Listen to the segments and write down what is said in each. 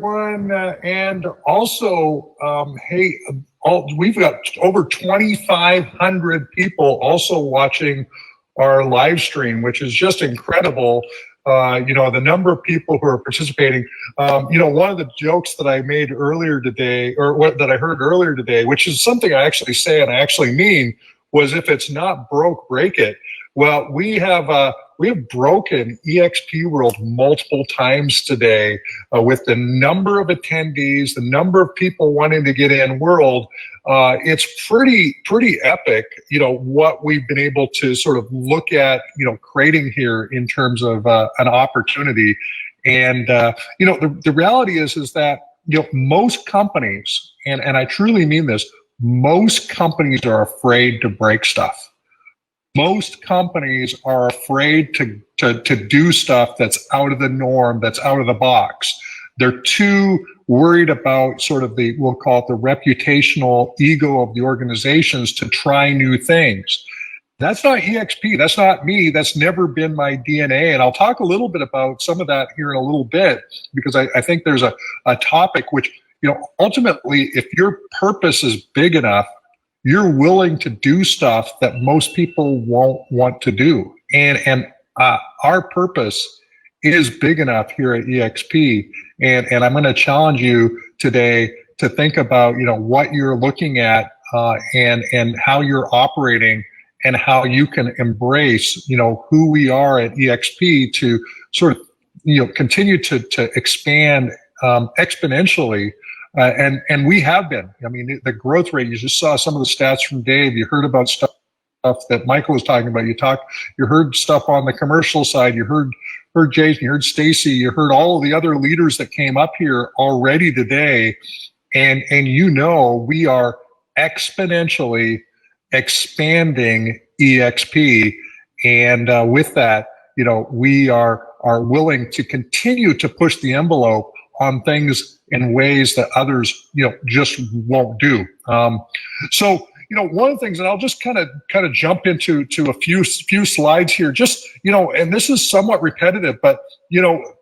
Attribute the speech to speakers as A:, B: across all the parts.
A: everyone. And also, hey, we've got over 2,500 people also watching our live stream, which is just incredible. The number of people who are participating. One of the jokes that I made earlier today, that I heard earlier today, which is something I actually say and I actually mean, was if it's not broke, break it. Well, we have broken eXp World multiple times today with the number of attendees, the number of people wanting to get in world. It's pretty epic, what we've been able to sort of look at, creating here in terms of an opportunity. And, the reality is that, most companies, and I truly mean this, most companies are afraid to break stuff. Most companies are afraid to do stuff that's out of the norm, that's out of the box. They're too worried about sort of we'll call it the reputational ego of the organizations to try new things. That's not eXp. That's not me. That's never been my DNA. And I'll talk a little bit about some of that here in a little bit, because I think there's a topic which, ultimately, if your purpose is big enough, you're willing to do stuff that most people won't want to do. And our purpose is big enough here at eXp. And I'm going to challenge you today to think about, what you're looking at and how you're operating and how you can embrace, who we are at eXp to sort of, continue to expand exponentially. And we have been. I mean, the growth rate, you just saw some of the stats from Dave. You heard about stuff that Michael was talking about. You heard stuff on the commercial side. You heard Jason, you heard Stacy, you heard all of the other leaders that came up here already today. And we are exponentially expanding eXp. And with that, we are willing to continue to push the envelope on things in ways that others, just won't do. So, one of the things, and I'll just kind of jump into a few slides here, just, and this is somewhat repetitive, but,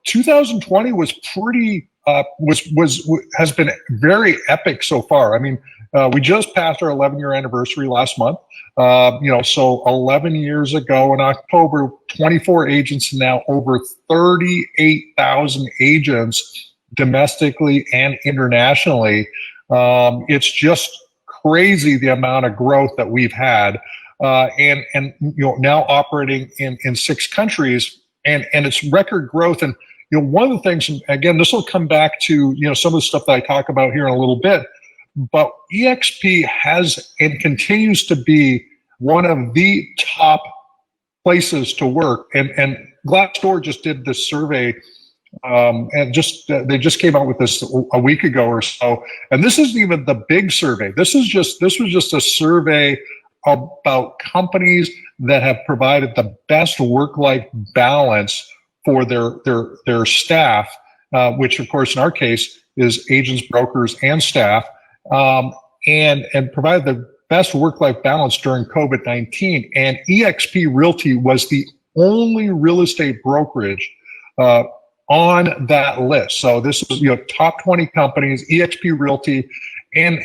A: 2020 was pretty, has been very epic so far. I mean, we just passed our 11-year anniversary last month. So 11 years ago in October, 24 agents, now over 38,000 agents domestically and internationally. It's just crazy the amount of growth that we've had, and now operating in 6 countries, and it's record growth. And one of the things, and again, this will come back to some of the stuff that I talk about here in a little bit, but eXp has and continues to be one of the top places to work. And Glassdoor just did this survey. And they just came out with this a week ago or so, and this isn't even the big survey. This was just a survey about companies that have provided the best work-life balance for their staff, which of course in our case is agents, brokers, and staff, and provided the best work-life balance during COVID-19. And eXp Realty was the only real estate brokerage on that list. So this was, top 20 companies, eXp Realty, and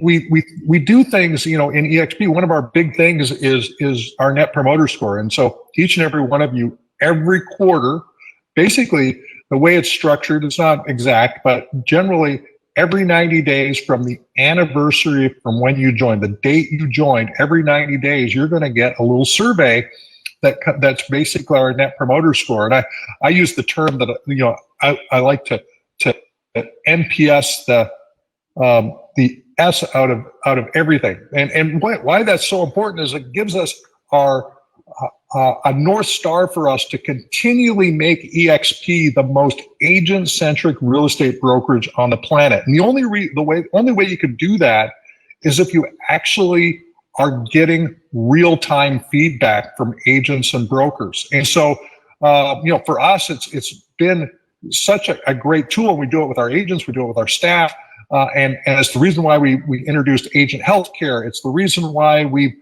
A: we do things, in eXp. One of our big things is our Net Promoter Score. And so each and every one of you, every quarter, basically the way it's structured, it's not exact, but generally every 90 days from the anniversary from when you joined, the date you joined, every 90 days, you're going to get a little survey that's basically our Net Promoter Score. And I use the term that, I like to NPS the S out of everything. And why that's so important is it gives us a North Star for us to continually make eXp the most agent-centric real estate brokerage on the planet. And the only way you can do that is if you actually are getting real-time feedback from agents and brokers. And so, for us, it's been such a great tool. We do it with our agents, we do it with our staff, and it's the reason why we introduced agent healthcare. It's the reason why we've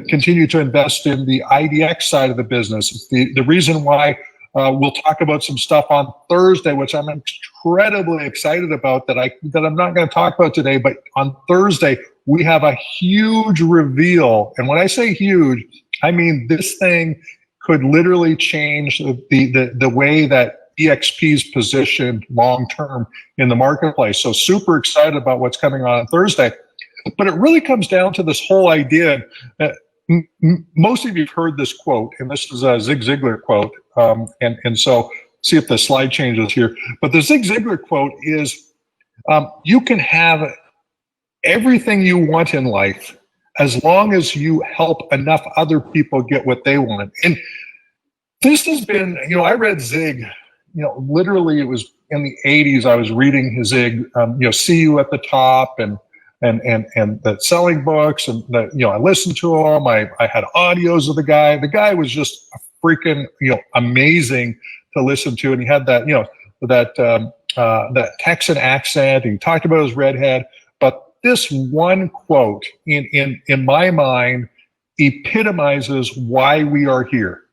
A: continued to invest in the IDX side of the business. It's the reason why We'll talk about some stuff on Thursday, which I'm incredibly excited about that I'm not going to talk about today. But on Thursday, we have a huge reveal. And when I say huge, I mean this thing could literally change the way that eXp is positioned long-term in the marketplace. So super excited about what's coming on Thursday. But it really comes down to this whole idea. Most of you have heard this quote, and this is a Zig Ziglar quote. And so see if the slide changes here. But the Zig Ziglar quote is, you can have everything you want in life as long as you help enough other people get what they want. And this has been, I read Zig, literally it was in the 80s. I was reading his Zig, See You at the Top and the selling books, and I listened to him. I had audios of the guy. The guy was just freaking, amazing to listen to. And he had that, that Texan accent. And he talked about his redhead. But this one quote in my mind epitomizes why we are here.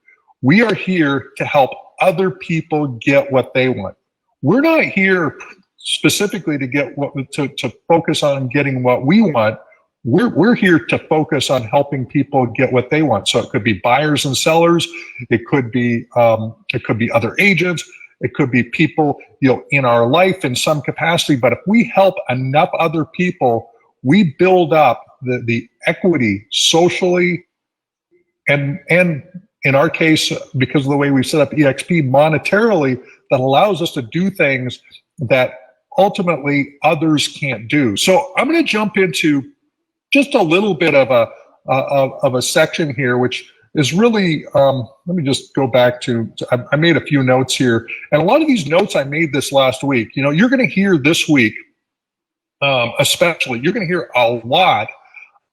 A: We are here to help other people get what they want. We're not here specifically to get to focus on getting what we want. We're here to focus on helping people get what they want. So it could be buyers and sellers. It could be other agents. It could be people, in our life in some capacity. But if we help enough other people, we build up the equity socially and in our case, because of the way we set up eXp monetarily, that allows us to do things that ultimately others can't do. So I'm going to jump into just a little bit of a section here, which is really, let me just go back to I made a few notes here. And a lot of these notes I made this last week. You're going to hear this week, especially, you're going to hear a lot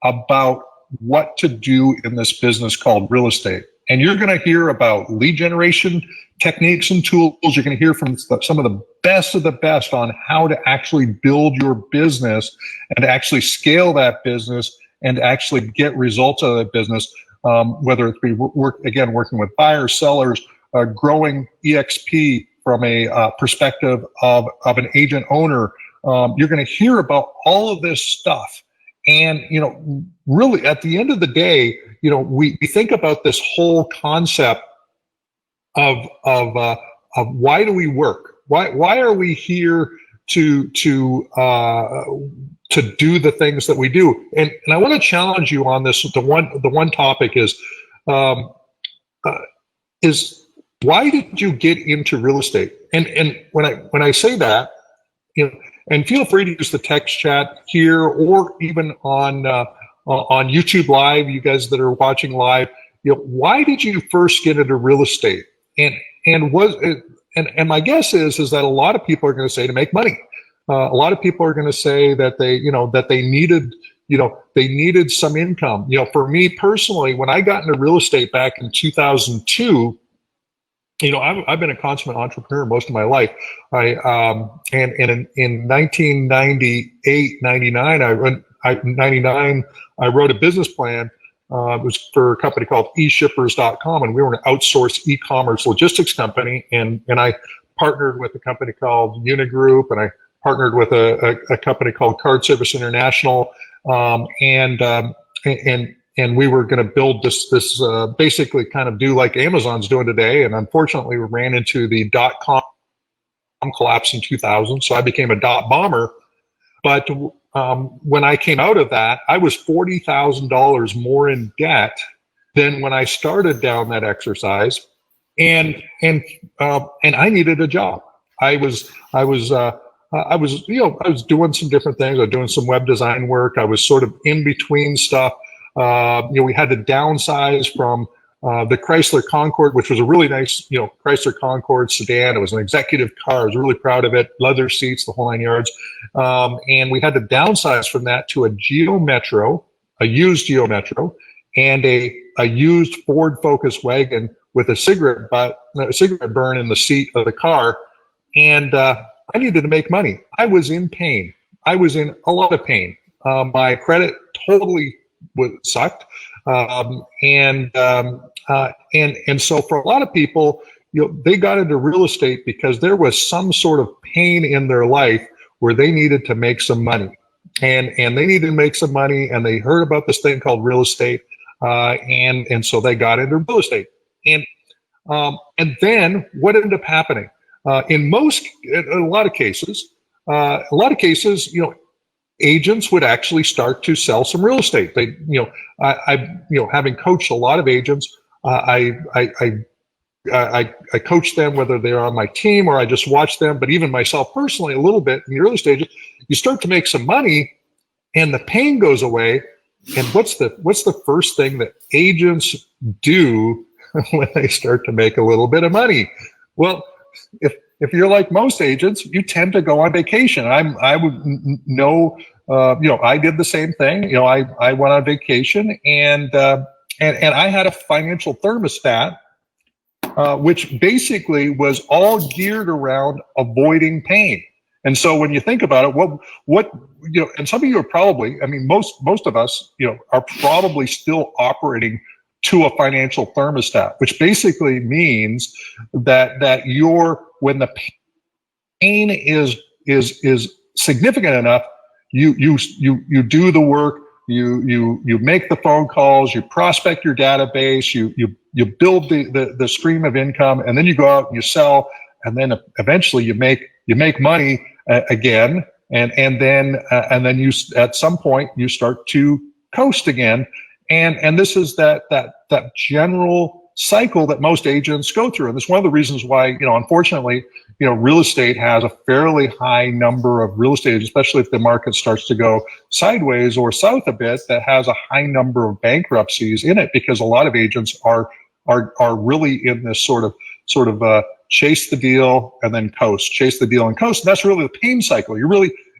A: about what to do in this business called real estate. And you're going to hear about lead generation techniques and tools. You're going to hear from some of the best on how to actually build your business and to actually scale that business and actually get results out of that business, whether it be working with buyers, sellers, growing eXp from a perspective of an agent owner. You're going to hear about all of this stuff. And, really at the end of the day, we think about this whole concept of why do we work? Why are we here to do the things that we do? And I want to challenge you on this. The one topic is why did you get into real estate? And when I say that, and feel free to use the text chat here or even on YouTube Live, you guys that are watching live, why did you first get into real estate? And my guess is that a lot of people are going to say to make money. A lot of people are going to say that they needed some income. For me personally, when I got into real estate back in 2002, I've been a consummate entrepreneur most of my life. And in 1998, 99, I wrote a business plan. It was for a company called eShippers.com, and we were an outsourced e-commerce logistics company. And I partnered with a company called Unigroup, and I partnered with a company called Card Service International, and we were going to build this basically kind of do like Amazon's doing today. And unfortunately, we ran into the .com collapse in 2000, so I became a dot bomber. But when I came out of that, I was $40,000 more in debt than when I started down that exercise, and I needed a job. I was doing some different things. I was doing some web design work. I was sort of in between stuff. We had to downsize from the Chrysler Concorde, which was a really nice, Chrysler Concorde sedan. It was an executive car. I was really proud of it. Leather seats, the whole 9 yards. And we had to downsize from that to a Geo Metro, a used Geo Metro, and a used Ford Focus wagon with a cigarette burn in the seat of the car. And I needed to make money. I was in pain. I was in a lot of pain. My credit totally sucked. And so for a lot of people, they got into real estate because there was some sort of pain in their life where they needed to make some money, and they needed to make some money, and they heard about this thing called real estate, and so they got into real estate, and then what ended up happening? In a lot of cases, agents would actually start to sell some real estate. They, having coached a lot of agents, I coach them, whether they're on my team or I just watch them, but even myself personally, a little bit in the early stages, you start to make some money and the pain goes away. And what's the first thing that agents do when they start to make a little bit of money? Well, if you're like most agents, you tend to go on vacation. I would know, I did the same thing. I went on vacation, and I had a financial thermostat, which basically was all geared around avoiding pain. And so when you think about it, and some of you are probably, most of us, are probably still operating to a financial thermostat, which basically means that when the pain is significant enough, you do the work, you make the phone calls, you prospect your database, you build the stream of income, and then you go out and you sell, and then eventually you make money again, and then you at some point you start to coast again. And this is that general cycle that most agents go through. And it's one of the reasons why, unfortunately, real estate has a fairly high number of real estate, especially if the market starts to go sideways or south a bit, that has a high number of bankruptcies in it, because a lot of agents are really in this sort of chase the deal and then coast, chase the deal and coast. And that's really the pain cycle.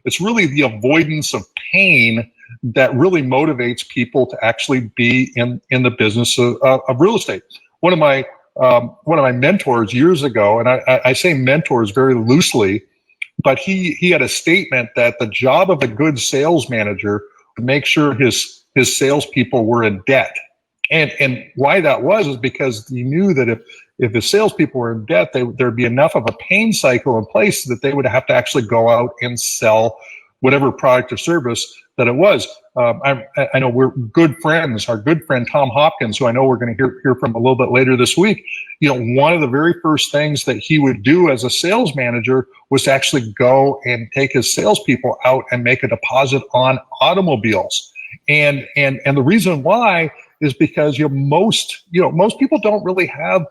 A: It's really the avoidance of pain that really motivates people to actually be in the business of real estate. One of my mentors years ago, and I say mentors very loosely, but he had a statement that the job of a good sales manager to make sure his salespeople were in debt. And why that was is because he knew that if his salespeople were in debt, there'd be enough of a pain cycle in place that they would have to actually go out and sell whatever product or service that it was. I know we're good friends. Our good friend Tom Hopkins, who I know we're going to hear from a little bit later this week, one of the very first things that he would do as a sales manager was to actually go and take his salespeople out and make a deposit on automobiles. And the reason why is because most people don't really have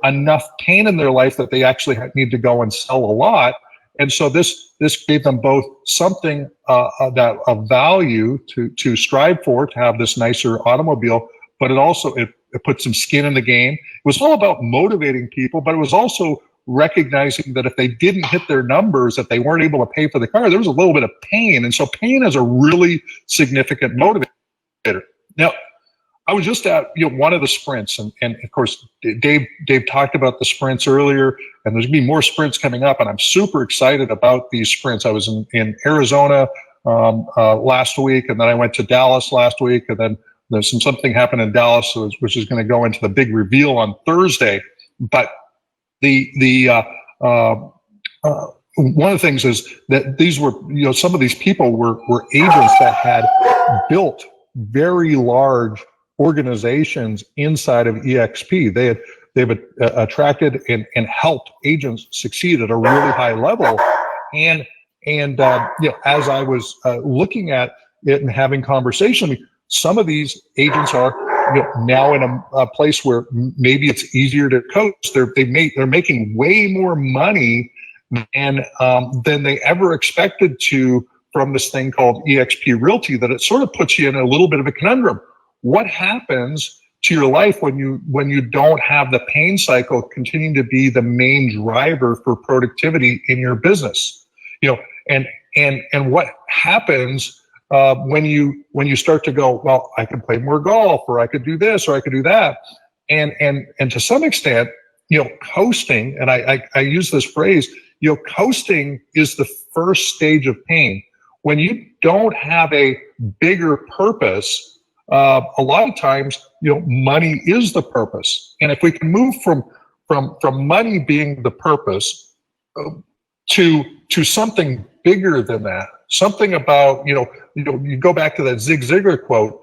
A: enough pain in their life that they actually need to go and sell a lot. And so this gave them both something of value to strive for, to have this nicer automobile, but it put some skin in the game. It was all about motivating people, but it was also recognizing that if they didn't hit their numbers, that they weren't able to pay for the car, there was a little bit of pain. And so pain is a really significant motivator. Now, I was just at one of the sprints, and of course Dave talked about the sprints earlier, and there's gonna be more sprints coming up, and I'm super excited about these sprints. I was in Arizona last week, and then I went to Dallas last week, and then there's something happened in Dallas, which is going to go into the big reveal on Thursday. But one of the things is that these were some of these people were agents that had built very large organizations inside of eXp. They've attracted and helped agents succeed at a really high level. And as I was looking at it and having conversation, some of these agents are now in a place where maybe it's easier to coach. They're making way more money than they ever expected to from this thing called eXp Realty, that it sort of puts you in a little bit of a conundrum. What happens to your life when you don't have the pain cycle continuing to be the main driver for productivity in your business? And what happens when you start to go, well, I could play more golf, or I could do this, or I could do that, and to some extent, coasting. And I use this phrase. Coasting is the first stage of pain. When you don't have a bigger purpose, a lot of times, money is the purpose. And if we can move from money being the purpose to something bigger than that. Something about, you go back to that Zig Ziglar quote,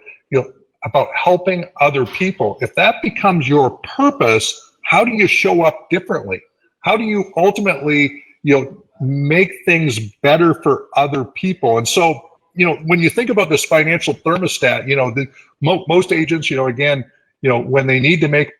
A: about helping other people. If that becomes your purpose, how do you show up differently? How do you ultimately, make things better for other people? And so, when you think about this financial thermostat, most agents, again, when they need to make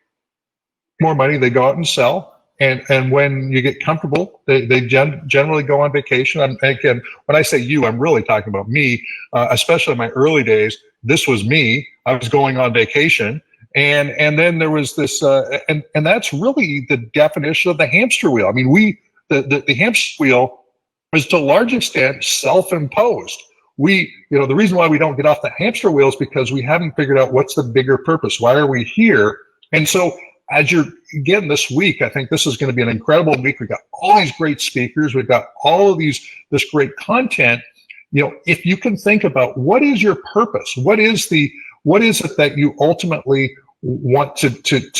A: more money, they go out and sell. And when you get comfortable, they generally go on vacation. And again, when I say you, I'm really talking about me, especially in my early days. This was me. I was going on vacation. And then there was this, and that's really the definition of the hamster wheel. I mean, the hamster wheel is to a large extent self-imposed. The reason why we don't get off the hamster wheel is because we haven't figured out what's the bigger purpose. Why are we here? And so again, this week, I think this is going to be an incredible week. We've got all these great speakers. We've got all of this great content. If you can think about what is your purpose, what is it that you ultimately want to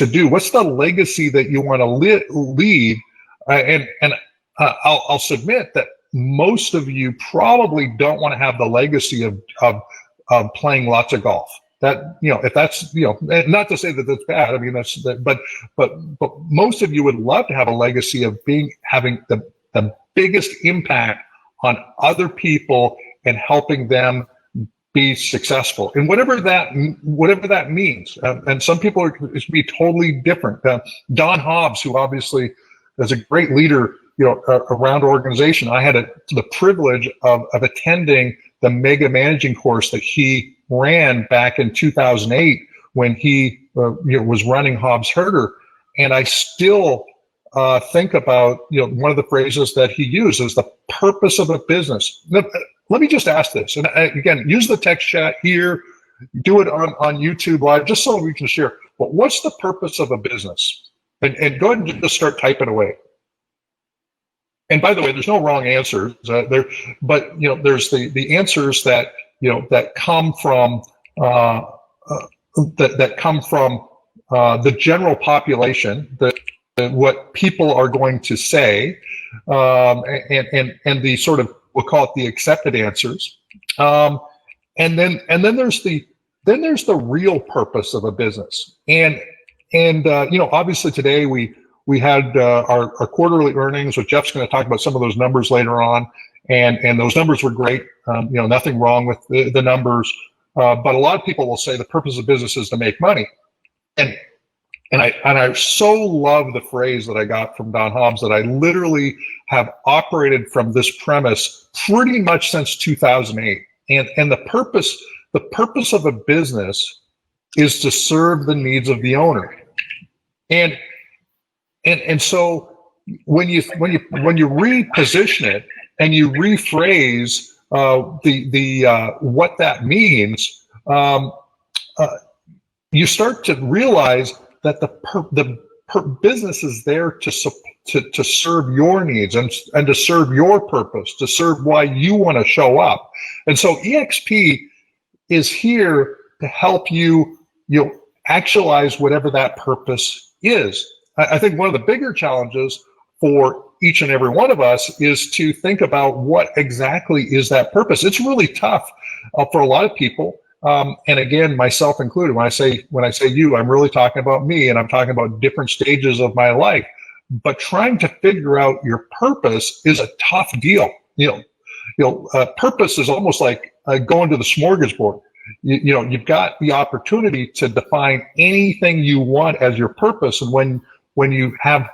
A: do? What's the legacy that you want to leave? I'll submit that most of you probably don't want to have the legacy of playing lots of golf. That, if that's, not to say that that's bad. I mean, but most of you would love to have a legacy of having the biggest impact on other people and helping them be successful, and whatever that means. And some people are going to be totally different. Don Hobbs, who obviously is a great leader, around organization. I had the privilege of attending the mega managing course that he ran back in 2008 when he was running Hobbs Herder. And I still think about, one of the phrases that he used is the purpose of a business. Let me just ask this. And again, use the text chat here, do it on YouTube Live, just so we can share. But what's the purpose of a business? And go ahead and just start typing away. And by the way, there's no wrong answers there, but there's the answers that that come from that come from the general population, what people are going to say, and the sort of, we'll call it the accepted answers, and then there's the real purpose of a business, and obviously today we had our quarterly earnings, which Jeff's going to talk about some of those numbers later on, and those numbers were great. Nothing wrong with the numbers, but a lot of people will say the purpose of business is to make money, and I so love the phrase that I got from Don Hobbs that I literally have operated from this premise pretty much since 2008, and the purpose of a business is to serve the needs of the owner, and so when you reposition it and you rephrase what that means, you start to realize that the business is there to serve your needs and to serve your purpose, to serve why you want to show up. And so eXp is here to help you actualize whatever that purpose is. I think one of the bigger challenges for each and every one of us is to think about what exactly is that purpose. It's really tough for a lot of people, and again, myself included. When I say you, I'm really talking about me, and I'm talking about different stages of my life. But trying to figure out your purpose is a tough deal. Purpose is almost like going to the smorgasbord. You've got the opportunity to define anything you want as your purpose, and when you have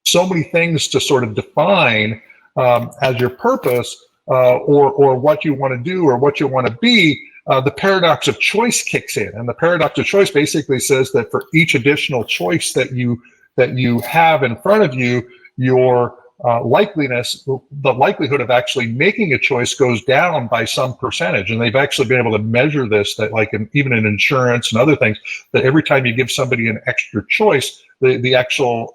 A: so many things to sort of define as your purpose, or what you want to do or what you want to be, the paradox of choice kicks in. And the paradox of choice basically says that for each additional choice that you have in front of you, your the likelihood of actually making a choice goes down by some percentage. And they've actually been able to measure this, that like even in insurance and other things, that every time you give somebody an extra choice, the actual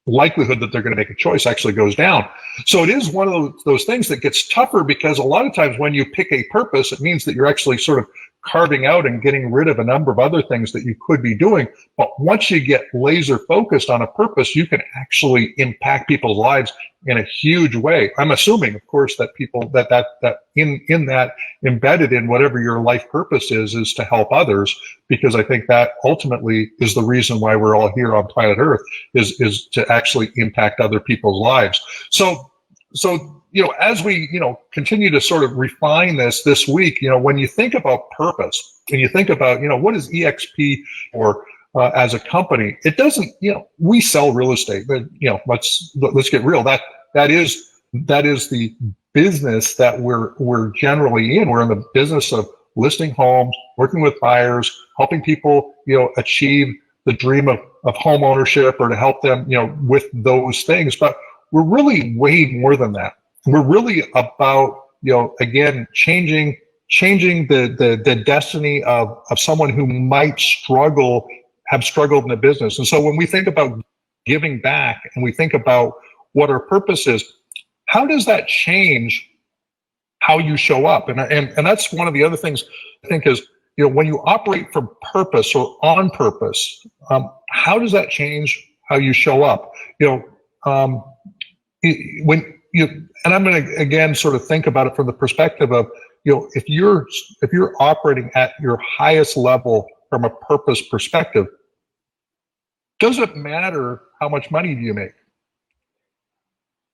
A: likelihood that they're going to make a choice actually goes down. So it is one of those things that gets tougher, because a lot of times when you pick a purpose, it means that you're actually sort of carving out and getting rid of a number of other things that you could be doing. But once you get laser focused on a purpose, you can actually impact people's lives in a huge way. I'm assuming, of course, that people that in that embedded in whatever your life purpose is to help others, because I think that ultimately is the reason why we're all here on planet Earth is to actually impact other people's lives. So as we, continue to sort of refine this week, when you think about purpose and you think about, what is eXp or as a company, it doesn't, we sell real estate, but, let's get real. That is the business that we're generally in. We're in the business of listing homes, working with buyers, helping people, achieve the dream of home ownership or to help them, with those things. But we're really way more than that. We're really about, again, changing the destiny of someone who might have struggled in the business. And so when we think about giving back and we think about what our purpose is, how does that change how you show up? And that's one of the other things I think is, when you operate from purpose or on purpose, how does that change how you show up? And I'm going to again sort of think about it from the perspective of, if you're operating at your highest level from a purpose perspective, does it matter how much money do you make?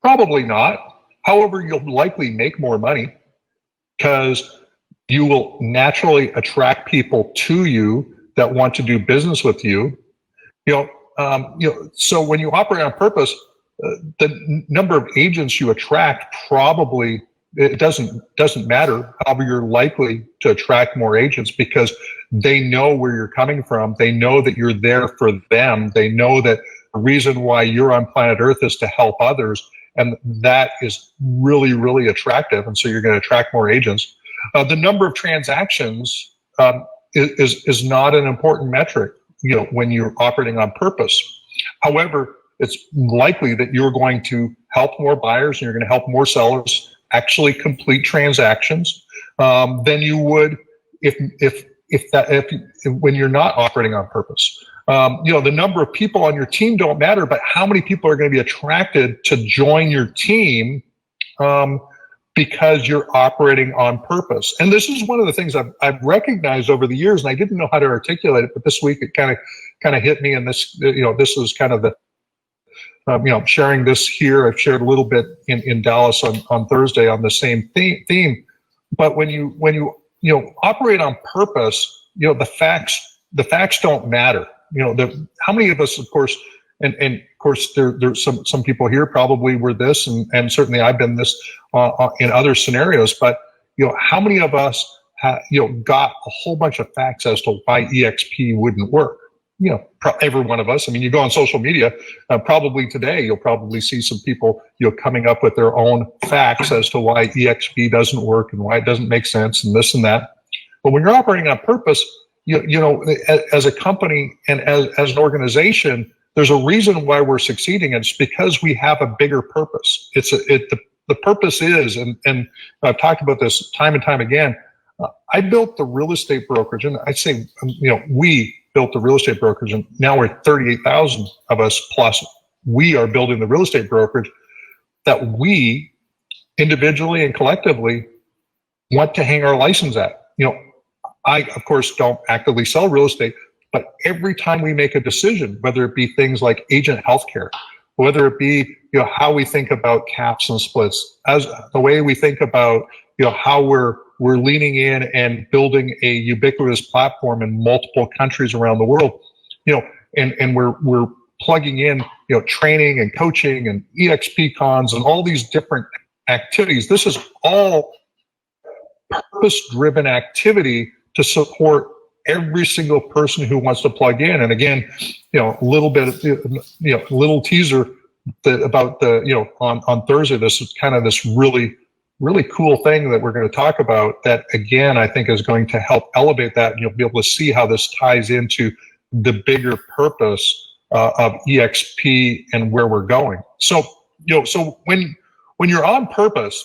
A: Probably not. However, you'll likely make more money because you will naturally attract people to you that want to do business with you. So when you operate on purpose, the number of agents you attract probably, it doesn't matter. However, you're likely to attract more agents because they know where you're coming from. They know that you're there for them. They know that the reason why you're on planet Earth is to help others. And that is really, really attractive. And so you're going to attract more agents. The number of transactions is not an important metric, when you're operating on purpose. However, it's likely that you're going to help more buyers and you're going to help more sellers actually complete transactions than you would when you're not operating on purpose. The number of people on your team don't matter, but how many people are going to be attracted to join your team because you're operating on purpose. And this is one of the things I've recognized over the years, and I didn't know how to articulate it, but this week it kind of hit me. And this, this is kind of the sharing this here. I've shared a little bit in Dallas on Thursday on the same theme. But when you operate on purpose, the facts don't matter. How many of us, of course, and of course there's some people here probably were this, and certainly I've been this in other scenarios. But how many of us got a whole bunch of facts as to why eXp wouldn't work? Every one of us. I mean, you go on social media, probably today, you'll probably see some people, coming up with their own facts as to why eXp doesn't work and why it doesn't make sense and this and that. But when you're operating on purpose, as a company and as an organization, there's a reason why we're succeeding. And it's because we have a bigger purpose. The purpose is, and I've talked about this time and time again. I built the real estate brokerage, and I say, we built the real estate brokerage, and now we're 38,000 of us plus. We are building the real estate brokerage that we individually and collectively want to hang our license at. I, of course, don't actively sell real estate, but every time we make a decision, whether it be things like agent healthcare, whether it be, how we think about caps and splits, as the way we think about, how we're leaning in and building a ubiquitous platform in multiple countries around the world, and we're plugging in, training and coaching and eXpCons and all these different activities. This is all purpose-driven activity to support every single person who wants to plug in. And again, a little bit, little teaser about on Thursday, this is kind of this really cool thing that we're going to talk about that, again, I think is going to help elevate that. And you'll be able to see how this ties into the bigger purpose of eXp and where we're going. So, so when you're on purpose,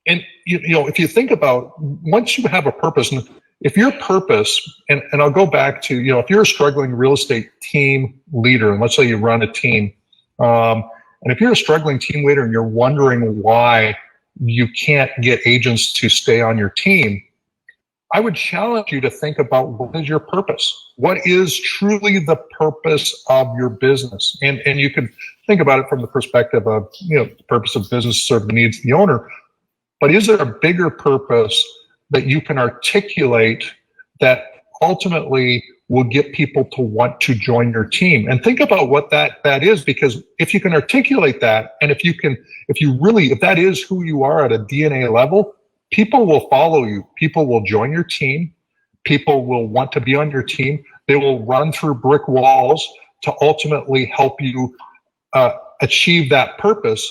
A: and if you think about, once you have a purpose, and if your purpose, and I'll go back to, if you're a struggling real estate team leader, and let's say you run a team, and if you're a struggling team leader and you're wondering why you can't get agents to stay on your team, I would challenge you to think about, what is your purpose? What is truly the purpose of your business? And you can think about it from the perspective of, the purpose of business to serve the needs of the owner. But is there a bigger purpose that you can articulate that ultimately will get people to want to join your team? And think about what that is, because if you can articulate that, and if that is who you are at a DNA level, people will follow you. People will join your team. People will want to be on your team. They will run through brick walls to ultimately help you achieve that purpose,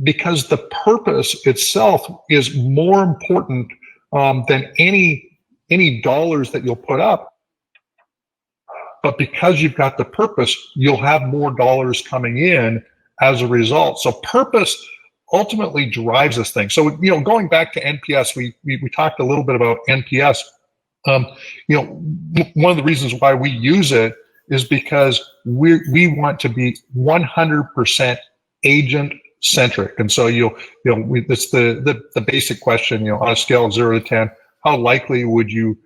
A: because the purpose itself is more important than any dollars that you'll put up. But because you've got the purpose, you'll have more dollars coming in as a result. So purpose ultimately drives this thing. So, going back to NPS, we talked a little bit about NPS. One of the reasons why we use it is because we want to be 100% agent centric. And so it's the basic question, on a scale of 0 to 10, how likely would you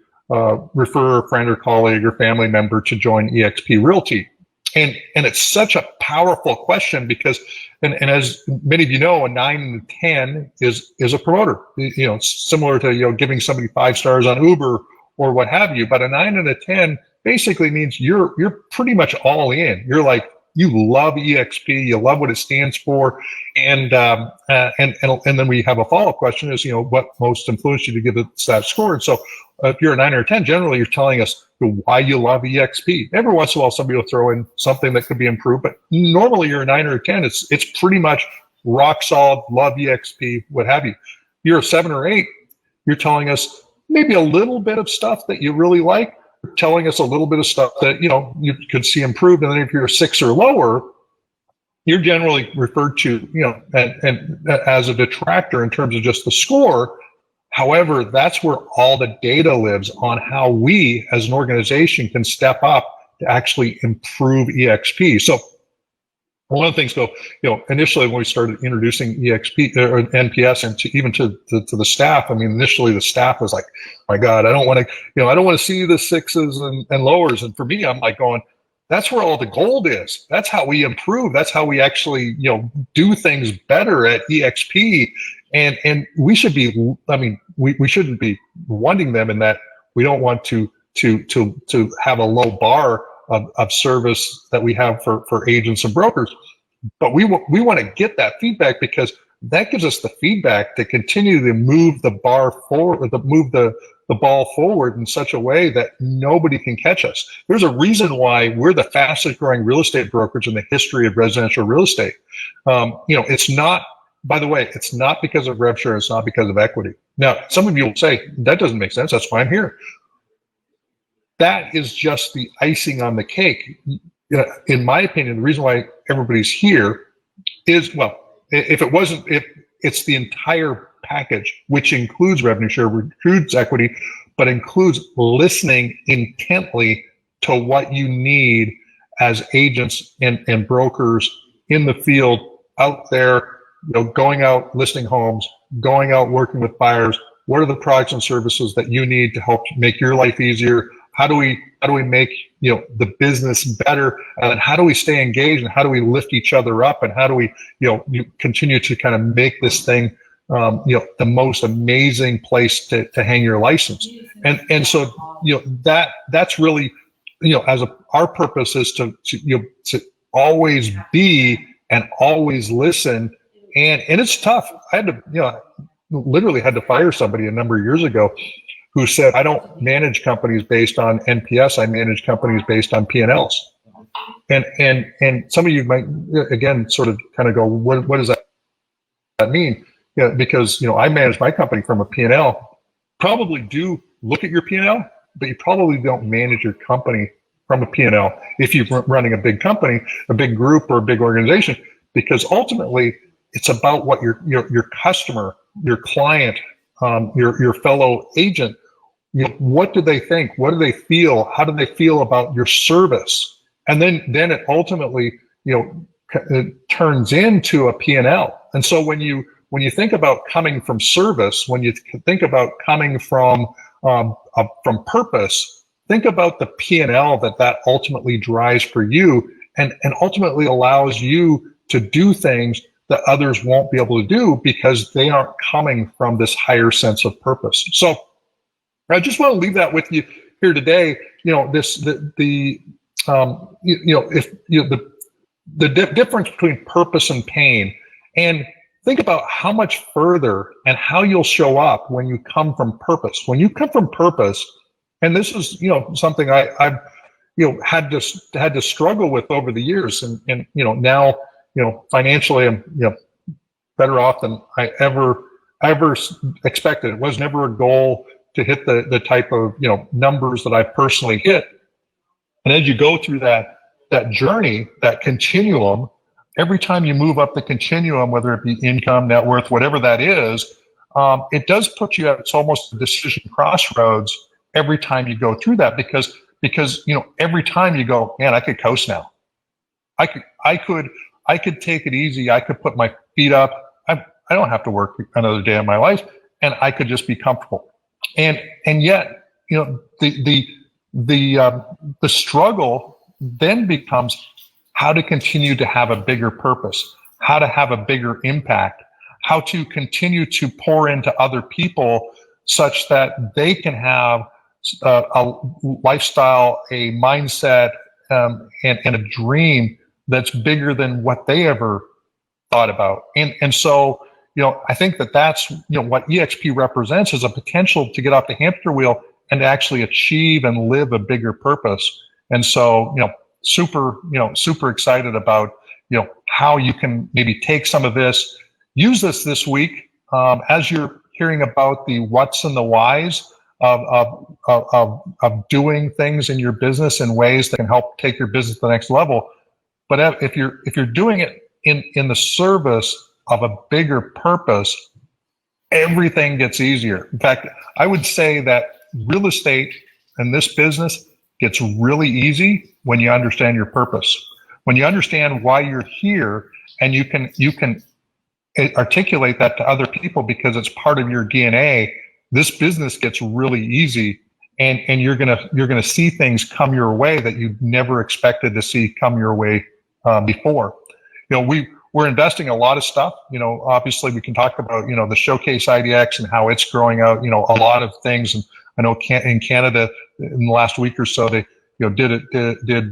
A: refer a friend or colleague or family member to join eXp Realty? And it's such a powerful question, because, and as many of you know, a 9 and a 10 is a promoter. It's similar to, giving somebody 5 stars on Uber or what have you. But a 9 and a 10 basically means you're pretty much all in. You're like, you love eXp, you love what it stands for, and then we have a follow-up question is, what most influenced you to give it that score? And so, if you're a 9 or a 10, generally you're telling us why you love eXp. Every once in a while, somebody will throw in something that could be improved, but normally you're a 9 or a 10. It's pretty much rock solid, love eXp, what have you. You're a 7 or 8. You're telling us maybe a little bit of stuff that you really like, telling us a little bit of stuff that you could see improved. And then if you're a 6 or lower, you're generally referred to and as a detractor in terms of just the score. However, that's where all the data lives on how we as an organization can step up to actually improve eXp. So one of the things, initially when we started introducing eXp or NPS, and even to the staff, initially the staff was like, "My God, I don't want to see the 6s and lowers." And for me, I'm like going, that's where all the gold is. That's how we improve. That's how we actually, do things better at eXp. And we should be, we shouldn't be wanting them in that we don't want to have a low bar of service that we have for agents and brokers. But we want to get that feedback, because that gives us the feedback to continue to move the bar forward, move the ball forward in such a way that nobody can catch us. There's a reason why we're the fastest growing real estate brokerage in the history of residential real estate. It's not, by the way, it's not because of rev share. It's not because of equity. Now, some of you will say, that doesn't make sense. That's why I'm here. That is just the icing on the cake. In my opinion, the reason why everybody's here is, well, if it's the entire package, which includes revenue share, includes equity, but includes listening intently to what you need as agents and brokers in the field, out there, going out listing homes, going out working with buyers. What are the products and services that you need to help make your life easier? How do we make the business better? And how do we stay engaged? And how do we lift each other up? And how do we continue to kind of make this thing the most amazing place to hang your license? And so that's really our purpose is to always be and always listen. And it's tough. I had to literally had to fire somebody a number of years ago who said, I don't manage companies based on NPS. I manage companies based on P&Ls. And some of you might, again, sort of kind of go, what does that mean? Because, I manage my company from a P&L. Probably do look at your P&L, but you probably don't manage your company from a P&L if you're running a big company, a big group, or a big organization, because ultimately it's about what your customer, your client, your fellow agent, what do they think? What do they feel? How do they feel about your service? And then it ultimately, it turns into a P&L. And so when you think about coming from service, when you think about coming from purpose, think about the P&L that ultimately drives for you and ultimately allows you to do things that others won't be able to do because they aren't coming from this higher sense of purpose. So I just want to leave that with you here today. The difference between purpose and pain, and think about how much further and how you'll show up when you come from purpose. When you come from purpose, and this is something I've had to struggle with over the years, and now financially I'm better off than I ever expected. It was never a goal to hit the type of numbers that I personally hit. And as you go through that journey, that continuum, every time you move up the continuum, whether it be income, net worth, whatever that is, it does put you at, it's almost a decision crossroads every time you go through that, because every time you go, man, I could coast now. I could take it easy. I could put my feet up. I don't have to work another day of my life, and I could just be comfortable. And yet, the struggle then becomes how to continue to have a bigger purpose, how to have a bigger impact, how to continue to pour into other people such that they can have a lifestyle, a mindset, and a dream that's bigger than what they ever thought about. And so, I think that's, what eXp represents is a potential to get off the hamster wheel and to actually achieve and live a bigger purpose. And so, super excited about, how you can maybe take some of this, use this week, as you're hearing about the what's and the whys of doing things in your business in ways that can help take your business to the next level. But if you're doing it in the service of a bigger purpose, everything gets easier. In fact, I would say that real estate and this business gets really easy when you understand your purpose. When you understand why you're here, and you can articulate that to other people because it's part of your DNA, this business gets really easy, and you're gonna see things come your way that you never expected to see come your way before. We're investing a lot of stuff. Obviously we can talk about, the Showcase IDX and how it's growing out, a lot of things. And I know in Canada in the last week or so, they, did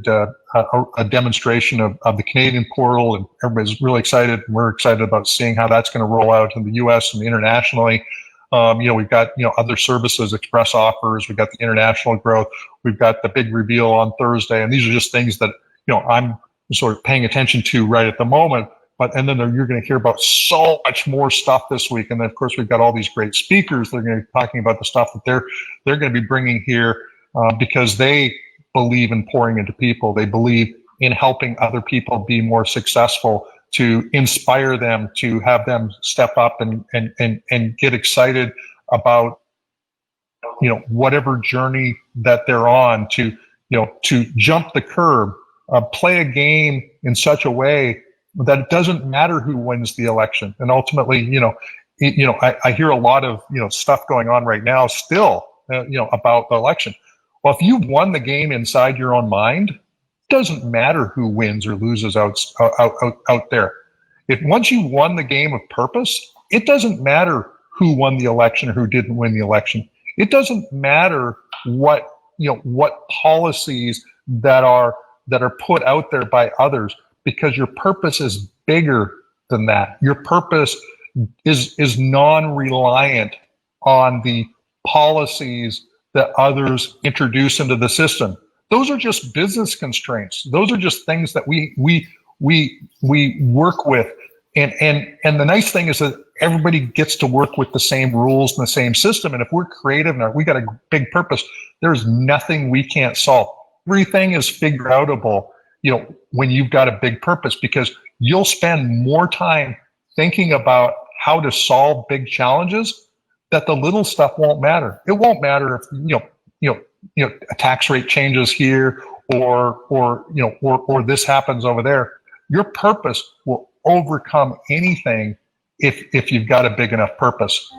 A: a demonstration of the Canadian portal, and everybody's really excited. And we're excited about seeing how that's going to roll out in the US and internationally. We've got, other services, express offers. We've got the international growth. We've got the big reveal on Thursday. And these are just things that, I'm sort of paying attention to right at the moment. And then you're going to hear about so much more stuff this week. And then, of course, we've got all these great speakers. They're going to be talking about the stuff that they're going to be bringing here because they believe in pouring into people. They believe in helping other people be more successful, to inspire them, to have them step up and get excited about, whatever journey that they're on, to jump the curb, play a game in such a way that it doesn't matter who wins the election. And ultimately, I hear a lot of, stuff going on right now still, about the election. Well, if you've won the game inside your own mind, it doesn't matter who wins or loses out there. Once you won the game of purpose, it doesn't matter who won the election or who didn't win the election. It doesn't matter what policies that are put out there by others, because your purpose is bigger than that. Your purpose is non-reliant on the policies that others introduce into the system. Those are just business constraints. Those are just things that we work with. And the nice thing is that everybody gets to work with the same rules and the same system. And if we're creative and we got a big purpose, there's nothing we can't solve. Everything is figure outable, when you've got a big purpose, because you'll spend more time thinking about how to solve big challenges that the little stuff won't matter. It won't matter if, a tax rate changes here or this happens over there. Your purpose will overcome anything if you've got a big enough purpose.